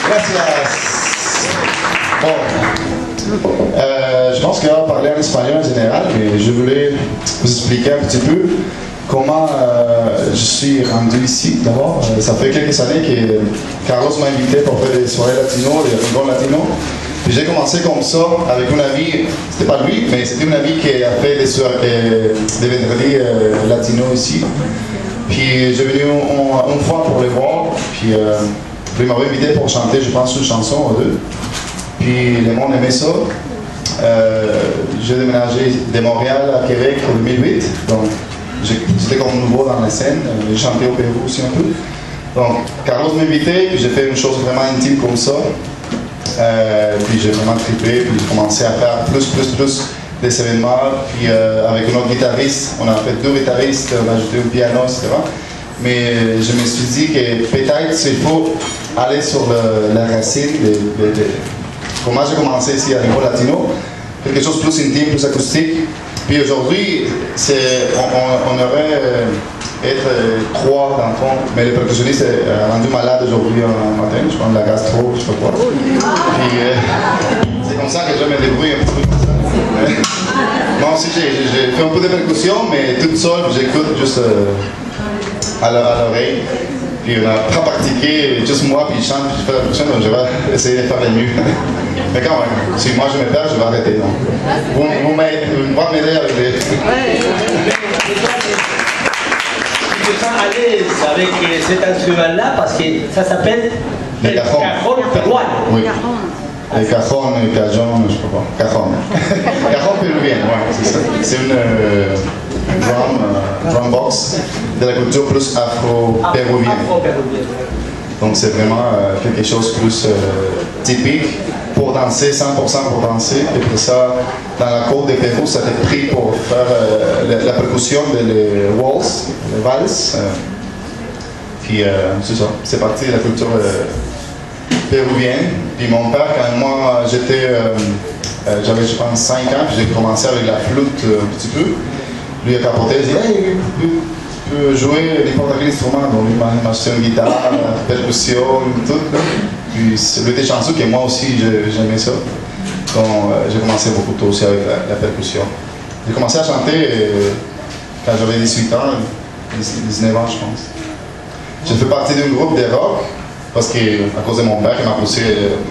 Gracias. Bon. Je pense qu'on va parler en espagnol en général, mais je voulais vous expliquer un petit peu comment je suis rendu ici. D'abord, ça fait quelques années que Carlos m'a invité pour faire des soirées latino, des rincons latinos. Puis j'ai commencé comme ça avec un ami, c'était pas lui, mais c'était un ami qui a fait des soirées, des vendredis latinos ici. Puis j'ai venu une fois pour les voir, puis il m'avait invité pour chanter, je pense, une chanson ou deux. Puis le monde aimait ça. J'ai déménagé de Montréal à Québec en 2008, donc j'étais comme nouveau dans la scène, j'ai chanté au Pérou aussi un peu. Donc Carlos m'a invité, puis j'ai fait une chose vraiment intime comme ça. Puis j'ai vraiment trippé, puis j'ai commencé à faire plus des événements, puis avec un autre guitariste, on a fait deux guitaristes, on a ajouté un piano, etc. Mais je me suis dit que peut-être il faut aller sur la racine de comment j'ai commencé ici à niveau latino, quelque chose de plus intime, plus acoustique. Puis aujourd'hui, on aurait être trois dans le fond, mais le percussionniste est rendu malade aujourd'hui en matin, je prends de la gastro, je sais pas quoi. Puis c'est comme ça que je me débrouille un peu comme ça. Moi aussi j'ai fait un peu de percussion, mais toute seule, j'écoute juste à l'oreille. Puis on n'a pas pratiqué, juste moi, puis je chante, puis je fais la percussion, donc je vais essayer de faire le mieux. Mais quand même, si moi je me perds, je vais arrêter. Donc. Vous pouvez m'aider avec les... Je me sens à l'aise avec cet instrument-là parce que ça s'appelle le cajon peruano. Oui. Le cajon, le cajon, je ne sais pas. Cajon. Cajon péruvien, oui, c'est ça. C'est une drum box de la culture plus afro-péruvienne. Donc c'est vraiment quelque chose de plus typique pour danser, 100% pour danser. Et pour ça, dans la côte de Pérou, ça a été pris pour faire la percussion des waltz, les valses. Puis c'est ça, c'est parti de la culture péruvienne. Puis mon père, quand moi j'étais, j'avais je pense 5 ans, puis j'ai commencé avec la flûte un petit peu. Lui il a capoté, il a dit hey, tu peux jouer n'importe quel instrument. Donc il m'a acheté une guitare, percussion, tout. Puis il était chanceux que moi aussi j'aimais ça. Donc j'ai commencé beaucoup tôt aussi avec la percussion. J'ai commencé à chanter quand j'avais 18 ans, 19 ans je pense. J'ai fait partie d'un groupe de rock parce que à cause de mon père qui m'a poussé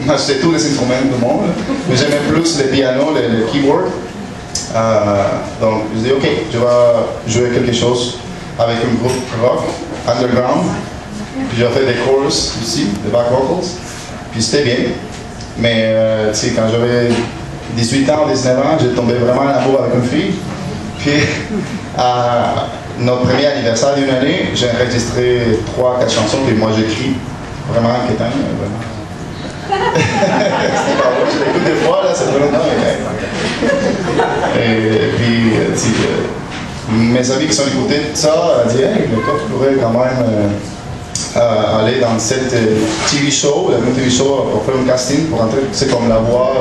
à acheter tous les instruments du monde. Mais j'aimais plus le piano, le keyboard. Donc je dis ok, je vais jouer quelque chose avec un groupe rock, underground. Puis j'ai fait des chorus aussi, des back vocals. Puis c'était bien. Mais tu sais, quand j'avais 18 ans, 19 ans, j'ai tombé vraiment en amour avec une fille. Puis à notre premier anniversaire d'une année, j'ai enregistré 3-4 chansons, puis moi j'écris vraiment inquiétant. C'était pas vrai, je l'écoute des fois, là, c'est pas longtemps, mais et puis, mes amis qui sont écoutés tout ça, ont dit hey, mais toi tu pourrais quand même aller dans cette TV show, un TV show pour faire un casting, pour entrer, c'est comme La Voix,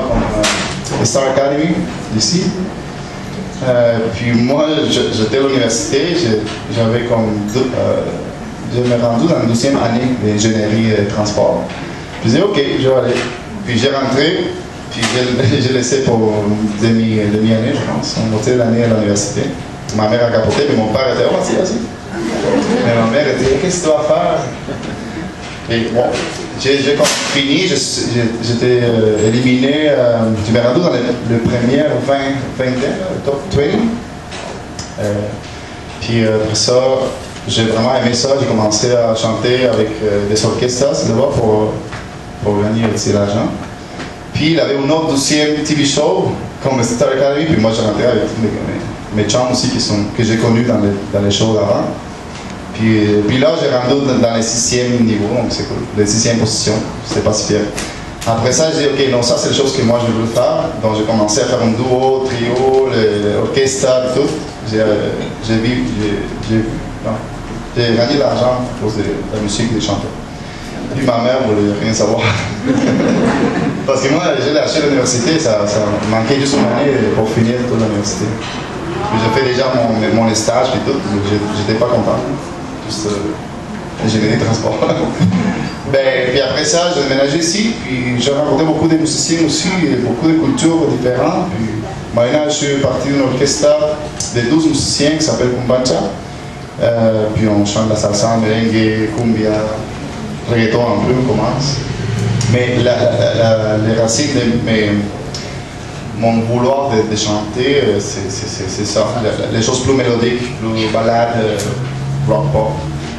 comme Star Academy d'ici. Puis moi, j'étais à l'université, j'avais comme je me rendu dans la 12e année d'ingénierie et transport. Puis j'ai dit ok, je vais aller. Puis j'ai rentré, puis j'ai laissé pour demi-année, je pense, une moitié de l'année à l'université. Ma mère a capoté, mais mon père était oh, vas-y. Mais ma mère était qu'est-ce que tu vas faire? Et bon, j'ai fini, j'étais éliminé, je me rendu dans le premier 20 top 20. Puis après ça, j'ai vraiment aimé ça, j'ai commencé à chanter avec des orchestres d'abord pour gagner aussi l'argent. Puis il y avait une autre 12e TV show comme Star Academy, puis moi j'ai rentré avec mes chums aussi que j'ai connus dans les shows d'avant. Puis là, j'ai rendu dans le 6e niveau, donc c'est cool, la 6e position, c'est pas si fier. Après ça, j'ai dit, ok, non, ça c'est la chose que moi je veux faire. Donc j'ai commencé à faire un duo, trio, l'orchestre et tout. J'ai gagné de l'argent à cause de la musique des chanteurs. Puis ma mère voulait rien savoir. Parce que moi, j'ai lâché l'université, ça manquait juste une année pour finir toute l'université. J'ai fait déjà mon stage et tout, j'étais pas content. Juste ingénierie de transport. Ben, puis après ça, j'ai déménagé ici, puis j'ai rencontré beaucoup de musiciens aussi, et beaucoup de cultures différentes. Puis maintenant, je suis parti d'un orchestre de 12 musiciens qui s'appelle Kumbancha. Puis on chante la salsa, merengue, cumbia, reggaeton un peu, on commence. Mais les racines de mon vouloir de chanter, c'est ça, les choses plus mélodiques, plus ballades, rock pop.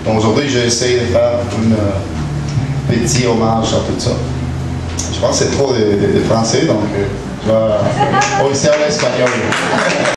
Donc aujourd'hui, j'essaie de faire un petit hommage à tout ça. Je pense que c'est trop de français, donc je vais essayer en espagnol.